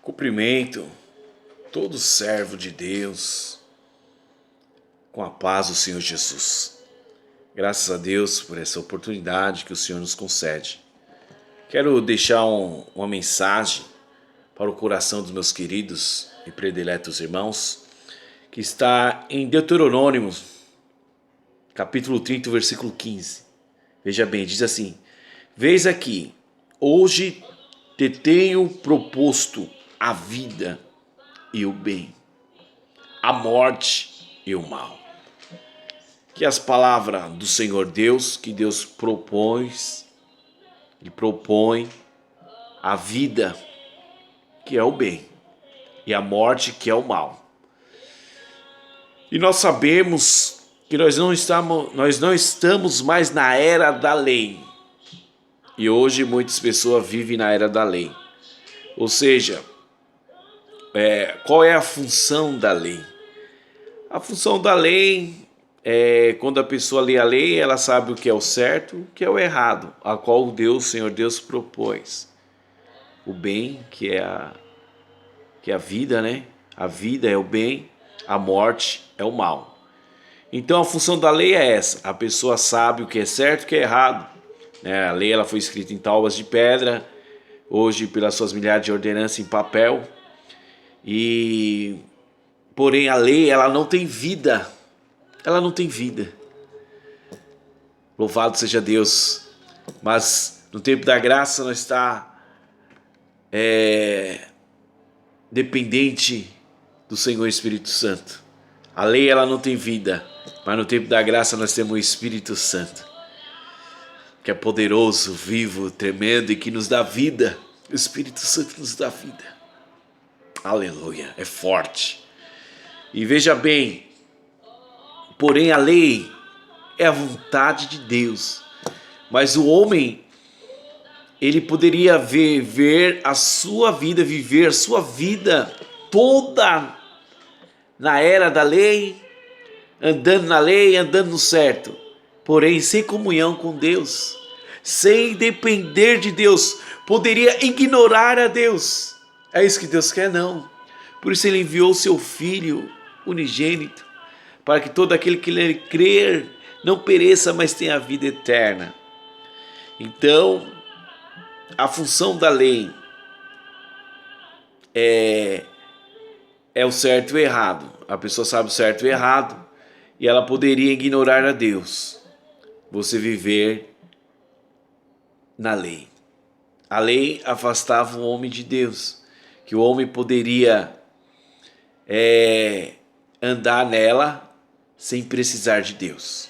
Cumprimento todo servo de Deus com a paz do Senhor Jesus. Graças a Deus por essa oportunidade que o Senhor nos concede. Quero deixar uma mensagem para o coração dos meus queridos e prediletos irmãos, que está em Deuteronômio, capítulo 30, versículo 15. Veja bem, diz assim: Veis aqui, hoje te tenho proposto a vida e o bem, a morte e o mal. Que as palavras do Senhor Deus, que Deus propõe a vida, que é o bem, e a morte, que é o mal. E nós sabemos que nós não estamos mais na era da lei. E hoje muitas pessoas vivem na era da lei. Ou seja, qual é a função da lei? A função da lei é quando a pessoa lê a lei, ela sabe o que é o certo, o que é o errado, a qual o Senhor Deus propôs. O bem, que é a vida, né? A vida é o bem, a morte é o mal. Então a função da lei é essa: a pessoa sabe o que é certo e o que é errado. A lei ela foi escrita em tábuas de pedra, hoje pelas suas milhares de ordenanças em papel. Porém a lei ela não tem vida. Ela não tem vida. Louvado seja Deus. Mas no tempo da graça nós está dependente do Senhor Espírito Santo. A lei ela não tem vida, mas no tempo da graça nós temos o Espírito Santo, que é poderoso, vivo, tremendo e que nos dá vida. O Espírito Santo nos dá vida. Aleluia, é forte. E veja bem, porém a lei é a vontade de Deus, mas o homem, ele poderia viver a sua vida toda na era da lei, andando na lei, andando no certo, porém sem comunhão com Deus, sem depender de Deus, poderia ignorar a Deus. É isso que Deus quer? Não. Por isso ele enviou seu Filho unigênito, para que todo aquele que nele crer não pereça, mas tenha a vida eterna. Então, a função da lei é o certo e o errado. A pessoa sabe o certo e o errado e ela poderia ignorar a Deus. Você viver na lei. A lei afastava o homem de Deus, que o homem poderia andar nela sem precisar de Deus,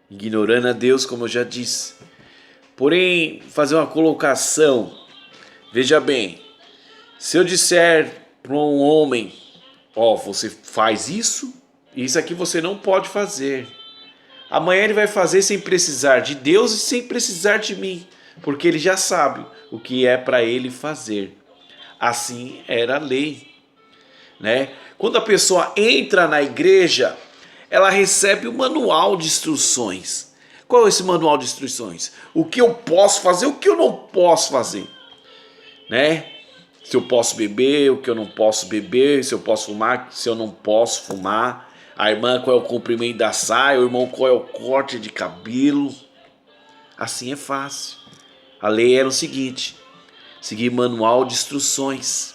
ignorando a Deus, como eu já disse. Porém, fazer uma colocação, veja bem, se eu disser para um homem, você faz isso, e isso aqui você não pode fazer. Amanhã ele vai fazer sem precisar de Deus e sem precisar de mim, porque ele já sabe o que é para ele fazer. Assim era a lei, né? Quando a pessoa entra na igreja, ela recebe um manual de instruções. Qual é esse manual de instruções? O que eu posso fazer, o que eu não posso fazer, né? Se eu posso beber, o que eu não posso beber, se eu posso fumar, se eu não posso fumar. A irmã, qual é o comprimento da saia, o irmão, qual é o corte de cabelo. Assim é fácil. A lei era o seguinte: seguir manual de instruções.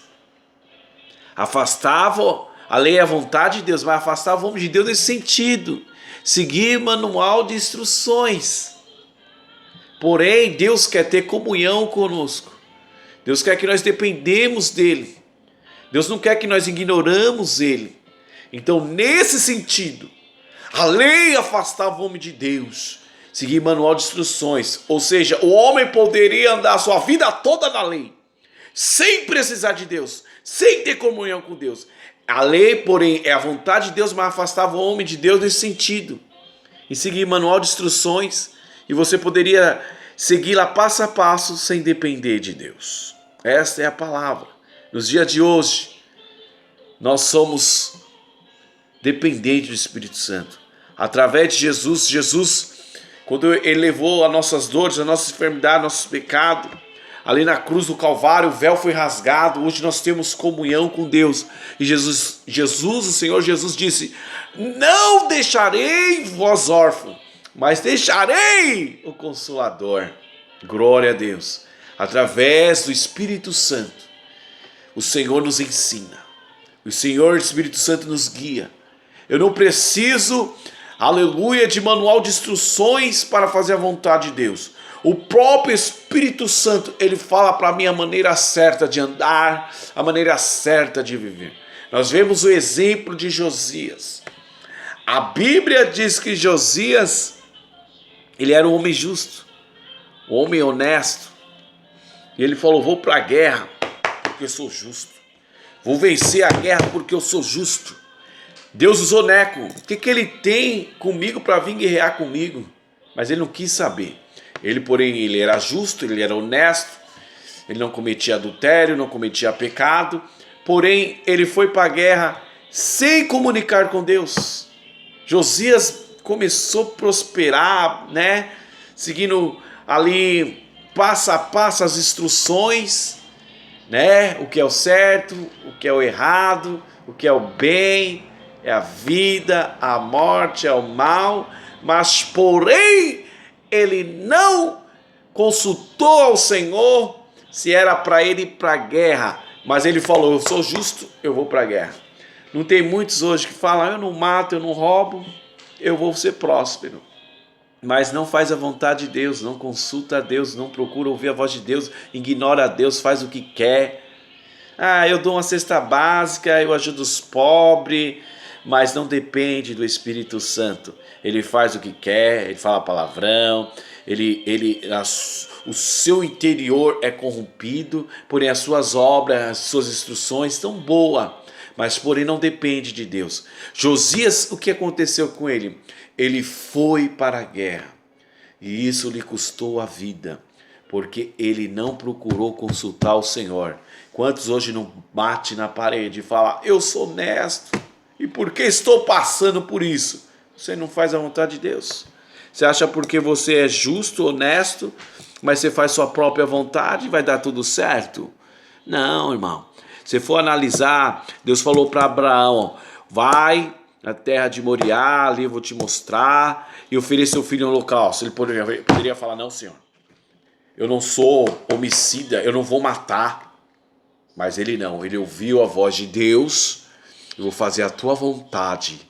A lei é a vontade de Deus, mas afastava o homem de Deus nesse sentido. Seguir manual de instruções. Porém, Deus quer ter comunhão conosco. Deus quer que nós dependemos dele. Deus não quer que nós ignoramos ele. Então, nesse sentido, a lei afastava o homem de Deus. Seguir manual de instruções. Ou seja, o homem poderia andar a sua vida toda na lei, sem precisar de Deus, sem ter comunhão com Deus. A lei, porém, é a vontade de Deus, mas afastava o homem de Deus nesse sentido. E seguir manual de instruções, e você poderia segui-la passo a passo sem depender de Deus. Esta é a palavra. Nos dias de hoje, nós somos dependentes do Espírito Santo. Através de Jesus, quando ele levou as nossas dores, a nossa enfermidade, nossos pecados, ali na cruz do Calvário, o véu foi rasgado, hoje nós temos comunhão com Deus. E o Senhor Jesus disse: não deixarei vós órfãos, mas deixarei o Consolador. Glória a Deus. Através do Espírito Santo, o Senhor nos ensina. O Senhor, o Espírito Santo, nos guia. Eu não preciso, aleluia, de manual de instruções para fazer a vontade de Deus. O próprio Espírito Santo, ele fala para mim a maneira certa de andar, a maneira certa de viver. Nós vemos o exemplo de Josias. A Bíblia diz que Josias, ele era um homem justo, um homem honesto. E ele falou: vou para a guerra porque eu sou justo. Vou vencer a guerra porque eu sou justo. Deus usou Neco. O que ele tem comigo para vir guerrear comigo? Mas ele não quis saber. Ele, porém, ele era justo, ele era honesto, ele não cometia adultério, não cometia pecado, porém, ele foi para a guerra sem comunicar com Deus. Josias começou a prosperar, né? Seguindo ali, passo a passo, as instruções, né? O que é o certo, o que é o errado, o que é o bem, é a vida, a morte, é o mal, mas, porém, ele não consultou ao Senhor se era para ele ir para a guerra, mas ele falou: eu sou justo, eu vou para a guerra. Não tem muitos hoje que falam: eu não mato, eu não roubo, eu vou ser próspero. Mas não faz a vontade de Deus, não consulta a Deus, não procura ouvir a voz de Deus, ignora a Deus, faz o que quer. Eu dou uma cesta básica, eu ajudo os pobres, mas não depende do Espírito Santo. Ele faz o que quer, ele fala palavrão, o seu interior é corrompido, porém as suas obras, as suas instruções estão boas, mas porém não depende de Deus. Josias, o que aconteceu com ele? Ele foi para a guerra e isso lhe custou a vida, porque ele não procurou consultar o Senhor. Quantos hoje não bate na parede e fala: eu sou honesto, e por que estou passando por isso? Você não faz a vontade de Deus. Você acha porque você é justo, honesto, mas você faz sua própria vontade, vai dar tudo certo? Não, irmão. Se for analisar, Deus falou para Abraão: vai na terra de Moriá, ali eu vou te mostrar, e oferecer seu filho em holocausto. Ele poderia falar: não, Senhor, eu não sou homicida, eu não vou matar. Mas ele não, ele ouviu a voz de Deus: eu vou fazer a tua vontade.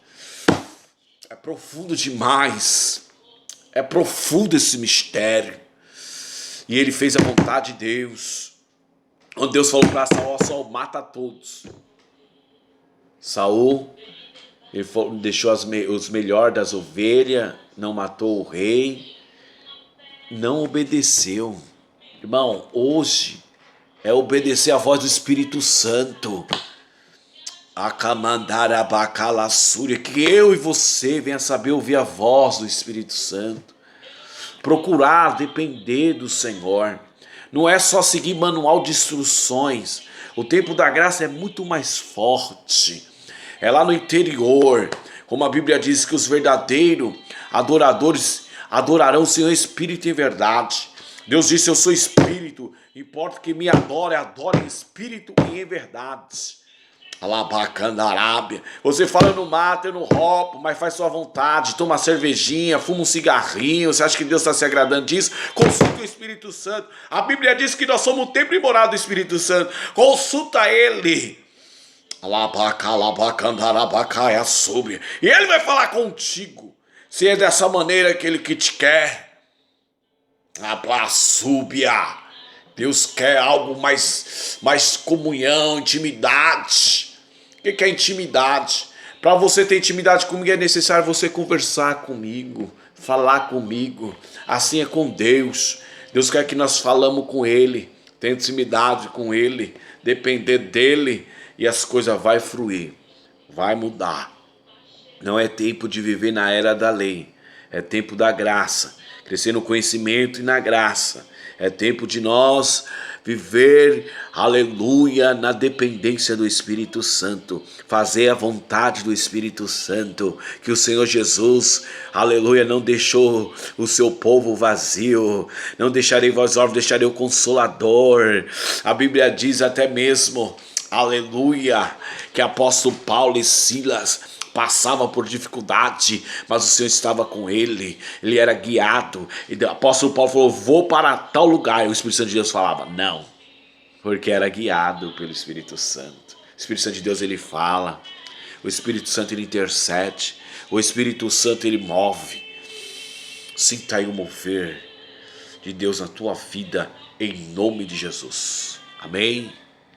É profundo demais, é profundo esse mistério. E ele fez a vontade de Deus. Quando Deus falou para Saul: mata todos. Saul, ele deixou os melhores das ovelhas, não matou o rei, não obedeceu. Irmão, hoje é obedecer a voz do Espírito Santo. Que eu e você venha saber ouvir a voz do Espírito Santo. Procurar depender do Senhor. Não é só seguir manual de instruções. O tempo da graça é muito mais forte. É lá no interior. Como a Bíblia diz que os verdadeiros adoradores adorarão o Senhor Espírito em verdade. Deus disse: eu sou Espírito. Importa que me adore em Espírito e em verdade. Alabacandarábia. Você fala: eu não mato, eu não roubo, mas faz sua vontade, toma uma cervejinha, fuma um cigarrinho. Você acha que Deus está se agradando disso? Consulta o Espírito Santo. A Bíblia diz que nós somos o templo e morada do Espírito Santo. Consulta Ele. E Ele vai falar contigo. Se é dessa maneira que Ele que te quer. Deus quer algo mais comunhão, intimidade. O que é intimidade? Para você ter intimidade comigo é necessário você conversar comigo, falar comigo. Assim é com Deus. Deus quer que nós falamos com Ele, tenha intimidade com Ele, depender dEle e as coisas vão fluir, vai mudar. Não é tempo de viver na era da lei, é tempo da graça. crescer no conhecimento e na graça. É tempo de nós viver, aleluia, na dependência do Espírito Santo, fazer a vontade do Espírito Santo, que o Senhor Jesus, aleluia, não deixou o seu povo vazio, não deixarei vós órfãos, deixarei o Consolador. A Bíblia diz até mesmo, aleluia, que apóstolo Paulo e Silas passava por dificuldade, mas o Senhor estava com ele era guiado. E o apóstolo Paulo falou, vou para tal lugar, e o Espírito Santo de Deus falava, não, porque era guiado pelo Espírito Santo. O Espírito Santo de Deus, ele fala, o Espírito Santo, ele intercede, o Espírito Santo, ele move. Sinta aí o mover de Deus na tua vida, em nome de Jesus. Amém?